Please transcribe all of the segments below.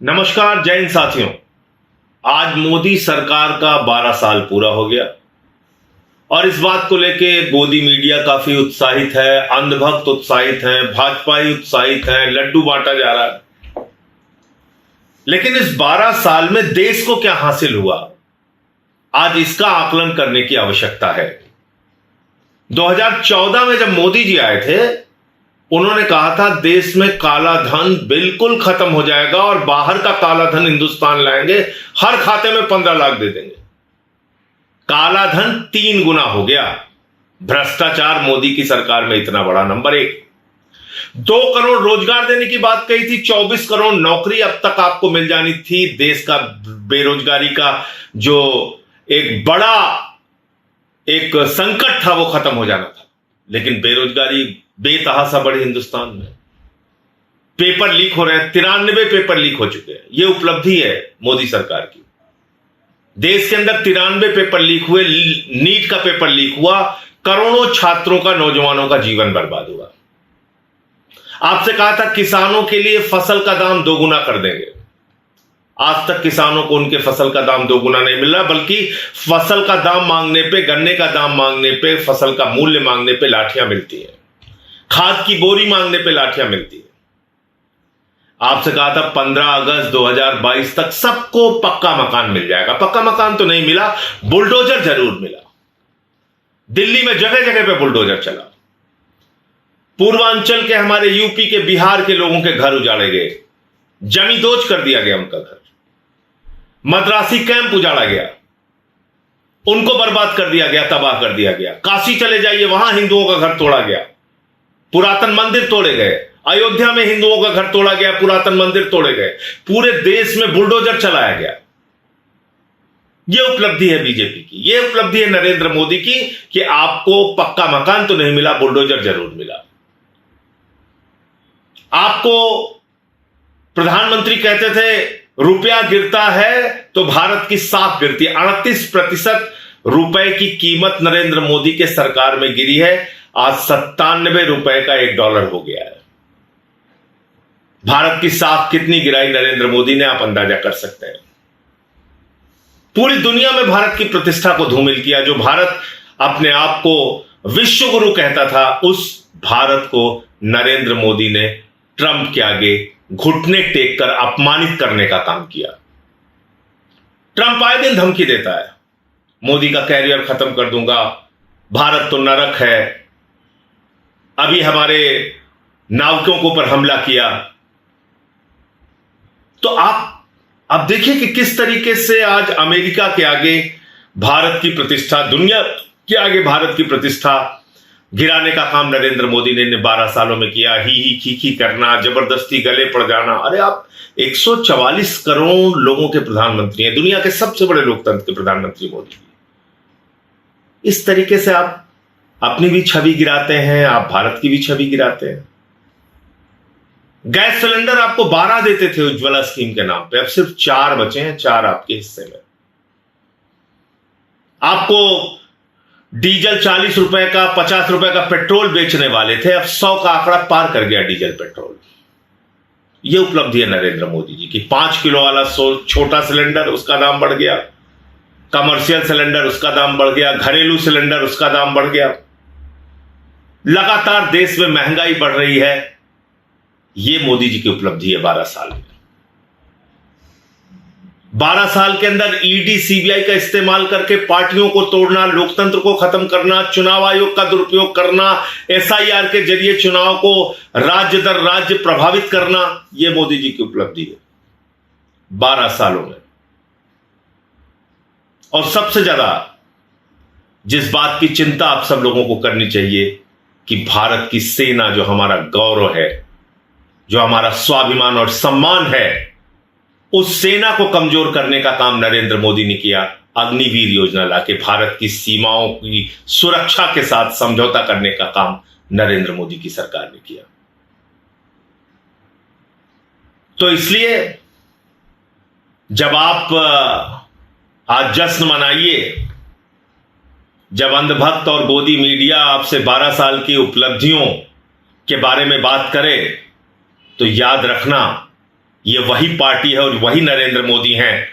नमस्कार जय हिंद साथियों। आज मोदी सरकार का 12 साल पूरा हो गया और इस बात को लेके गोदी मीडिया काफी उत्साहित है, अंधभक्त उत्साहित हैं, भाजपाई उत्साहित हैं, लड्डू बांटा जा रहा है। लेकिन इस 12 साल में देश को क्या हासिल हुआ, आज इसका आकलन करने की आवश्यकता है। 2014 में जब मोदी जी आए थे, उन्होंने कहा था देश में काला धन बिल्कुल खत्म हो जाएगा और बाहर का काला धन हिंदुस्तान लाएंगे, हर खाते में 15 लाख दे देंगे। काला धन 3 गुना हो गया। भ्रष्टाचार मोदी की सरकार में इतना बड़ा। नंबर 1, 2 करोड़ रोजगार देने की बात कही थी, 24 करोड़ नौकरी अब तक आपको मिल जानी थी। देश का बेरोजगारी का जो एक बड़ा एक संकट था वो खत्म हो जाना था, लेकिन बेरोजगारी बेतहासा बढ़ी हिंदुस्तान में। पेपर लीक हो रहे हैं, 93 पेपर लीक हो चुके हैं। यह उपलब्धि है मोदी सरकार की। देश के अंदर 93 पेपर लीक हुए, नीट का पेपर लीक हुआ, करोड़ों छात्रों का, नौजवानों का जीवन बर्बाद हुआ। आपसे कहा था किसानों के लिए फसल का दाम 2 गुना कर देंगे। आज तक किसानों को उनके फसल का दाम 2 गुना नहीं मिल रहा, बल्कि फसल का दाम मांगने पे, गन्ने का दाम मांगने पे, फसल का मूल्य मांगने पे लाठियां मिलती हैं, खाद की बोरी मांगने पे लाठियां मिलती है। आपसे कहा था 15 अगस्त 2022 तक सबको पक्का मकान मिल जाएगा। पक्का मकान तो नहीं मिला, बुलडोजर जरूर मिला। दिल्ली में जगह जगह पे बुलडोजर चला। पूर्वांचल के, हमारे यूपी के, बिहार के लोगों के घर उजाड़े गए, जमींदोज कर दिया गया उनका घर। मद्रासी कैंप उजाड़ा गया, उनको बर्बाद कर दिया गया, तबाह कर दिया गया। काशी चले जाइए, वहां हिंदुओं का घर तोड़ा गया, पुरातन मंदिर तोड़े गए। अयोध्या में हिंदुओं का घर तोड़ा गया, पुरातन मंदिर तोड़े गए। पूरे देश में बुलडोजर चलाया गया। यह उपलब्धि है बीजेपी की, यह उपलब्धि है नरेंद्र मोदी की कि आपको पक्का मकान तो नहीं मिला, बुलडोजर जरूर मिला। आपको प्रधानमंत्री कहते थे रुपया गिरता है तो भारत की साख गिरती है। 38% रुपए की कीमत नरेंद्र मोदी के सरकार में गिरी है। आज 97 रुपए का $1 हो गया है। भारत की साख कितनी गिराई नरेंद्र मोदी ने, आप अंदाजा कर सकते हैं। पूरी दुनिया में भारत की प्रतिष्ठा को धूमिल किया। जो भारत अपने आप को विश्व गुरु कहता था, उस भारत को नरेंद्र मोदी ने ट्रंप के आगे घुटने टेक कर अपमानित करने का काम किया। ट्रंप आए दिन धमकी देता है, मोदी का कैरियर खत्म कर दूंगा, भारत तो नरक है, अभी हमारे नाविकों के ऊपर हमला किया। तो आप देखिए कि किस तरीके से आज अमेरिका के आगे भारत की प्रतिष्ठा, दुनिया के आगे भारत की प्रतिष्ठा गिराने का काम नरेंद्र मोदी ने 12 सालों में किया। ही खी करना, जबरदस्ती गले पड़ जाना। अरे आप 144 करोड़ लोगों के प्रधानमंत्री हैं, दुनिया के सबसे बड़े लोकतंत्र के प्रधानमंत्री मोदी। इस तरीके से आप अपनी भी छवि गिराते हैं, आप भारत की भी छवि गिराते हैं। गैस सिलेंडर आपको 12 देते थे उज्ज्वला स्कीम के नाम पे, अब सिर्फ 4 बचे हैं, 4 आपके हिस्से में। आपको डीजल 40 रुपए का, 50 रुपए का पेट्रोल बेचने वाले थे, अब 100 का आंकड़ा पार कर गया डीजल पेट्रोल। यह उपलब्धि है नरेंद्र मोदी जी की। 5 किलो वाला छोटा सिलेंडर, उसका दाम बढ़ गया। कमर्शियल सिलेंडर, उसका दाम बढ़ गया। घरेलू सिलेंडर, उसका दाम बढ़ गया। लगातार देश में महंगाई बढ़ रही है। यह मोदी जी की उपलब्धि है 12 साल में। 12 साल के अंदर ईडी, सीबीआई का इस्तेमाल करके पार्टियों को तोड़ना, लोकतंत्र को खत्म करना, चुनाव आयोग का दुरुपयोग करना, एसआईआर के जरिए चुनाव को राज्य दर राज्य प्रभावित करना, यह मोदी जी की उपलब्धि है 12 सालों में। और सबसे ज्यादा जिस बात की चिंता आप सब लोगों को करनी चाहिए कि भारत की सेना, जो हमारा गौरव है, जो हमारा स्वाभिमान और सम्मान है, उस सेना को कमजोर करने का काम नरेंद्र मोदी ने किया। अग्निवीर योजना लाके भारत की सीमाओं की सुरक्षा के साथ समझौता करने का काम नरेंद्र मोदी की सरकार ने किया। तो इसलिए जब आप आज जश्न मनाइए, जब अंधभक्त और गोदी मीडिया आपसे 12 साल की उपलब्धियों के बारे में बात करे, तो याद रखना ये वही पार्टी है और वही नरेंद्र मोदी हैं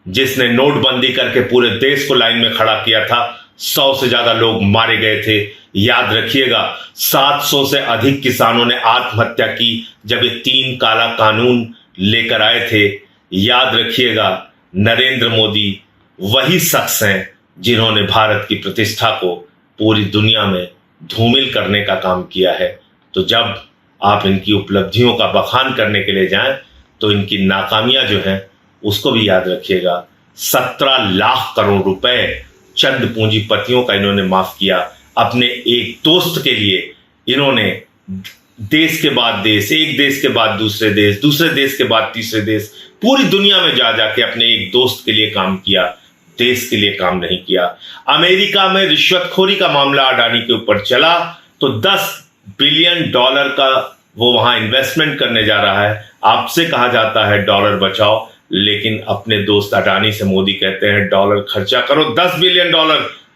जिसने नोटबंदी करके पूरे देश को लाइन में खड़ा किया था। 100 से ज्यादा लोग मारे गए थे। याद रखिएगा, 700 से अधिक किसानों ने आत्महत्या की जब ये 3 काला कानून लेकर आए थे। याद रखिएगा, नरेंद्र मोदी वही शख्स हैं जिन्होंने भारत की प्रतिष्ठा को पूरी दुनिया में धूमिल करने का काम किया है। तो जब आप इनकी उपलब्धियों का बखान करने के लिए जाएं तो इनकी नाकामियां जो हैं उसको भी याद रखिएगा। 17 लाख करोड़ रुपए चंद पूंजीपतियों का इन्होंने माफ किया। अपने एक दोस्त के लिए इन्होंने देश के बाद देश, एक देश के बाद दूसरे देश के बाद तीसरे देश, पूरी दुनिया में जा जाके अपने एक दोस्त के लिए काम किया, देश के लिए काम नहीं किया। अमेरिका में रिश्वतखोरी का मामला अडानी के ऊपर चला तो $10 बिलियन का वो वहां इन्वेस्टमेंट करने जा रहा है। आपसे कहा जाता है डॉलर बचाओ, लेकिन अपने दोस्त अडानी से मोदी कहते हैं डॉलर खर्चा करो, $10 बिलियन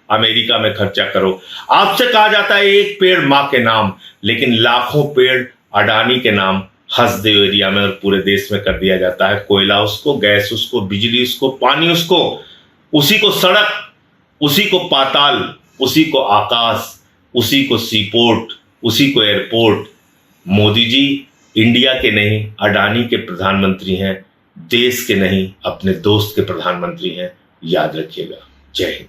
अमेरिका में खर्चा करो। आपसे कहा जाता है एक पेड़ मां के नाम, लेकिन लाखों पेड़ अडानी के नाम हसदेव एरिया में और पूरे देश में कर दिया जाता है। कोयला उसको, गैस उसको, बिजली उसको, पानी उसको, उसी को सड़क, उसी को पाताल, उसी को आकाश, उसी को सीपोर्ट, उसी को एयरपोर्ट। मोदी जी इंडिया के नहीं अडानी के प्रधानमंत्री हैं, देश के नहीं अपने दोस्त के प्रधानमंत्री हैं। याद रखिएगा। जय हिंद।